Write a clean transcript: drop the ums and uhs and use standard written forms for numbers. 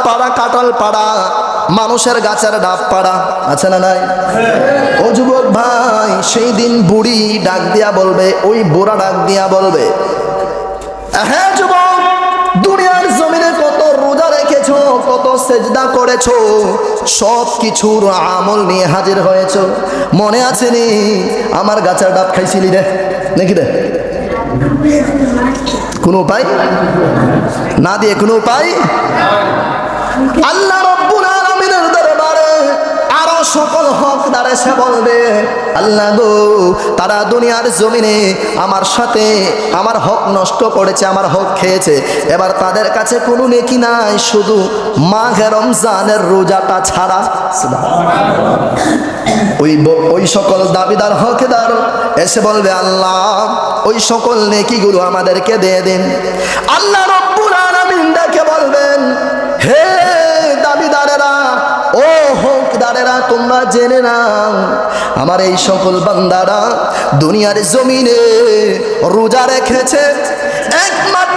পাড়া, কাঁঠাল পাড়া, মানুষের গাছের ডাব পাড়া, আছে না নাই? ও যুবক ভাই, সেই দিন বুড়ি ডাক দিয়া বলবে, ওই বুড়া ডাক দিয়া বলবে, হ্যাঁ যুবক, দুনিয়ার জমিনে কত রোজা রেখেছো, কত সেজদা করেছো, সব কিছুর আমল নিয়ে হাজির হয়েছো, মনে আছে নি আমার গাছের ডাব খাইছিলি রে নাকি রে? কোনো উপায় না দিয়ে কোনো উপায়? আল্লাহ রাব্বুল আলামিনের দরবারে আরো সকল হকদার এসে বলবে, আল্লাহ গো, তারা দুনিয়ার জমিনে আমার সাথে আমার হক নষ্ট করেছে, আমার হক খেয়েছে, এবার তাদের কাছে কোনো নেকি নাই, শুধু মাহে রমজানের রোজাটা ছাড়া। ওই সকল দাবিদার হকদার এসে বলবে, আল্লাহ ওই সকল নেকিগুলো আমাদেরকে দিয়ে দিন। আল্লাহ রাব্বুল আলামিন ডেকে বলবেন, হে দাবিদারেরা, ও হকদারেরা, তোমরা জেনে নাও, আমার এই সকল বান্দারা দুনিয়ার জমিনে রোজা রেখেছে একমাত্র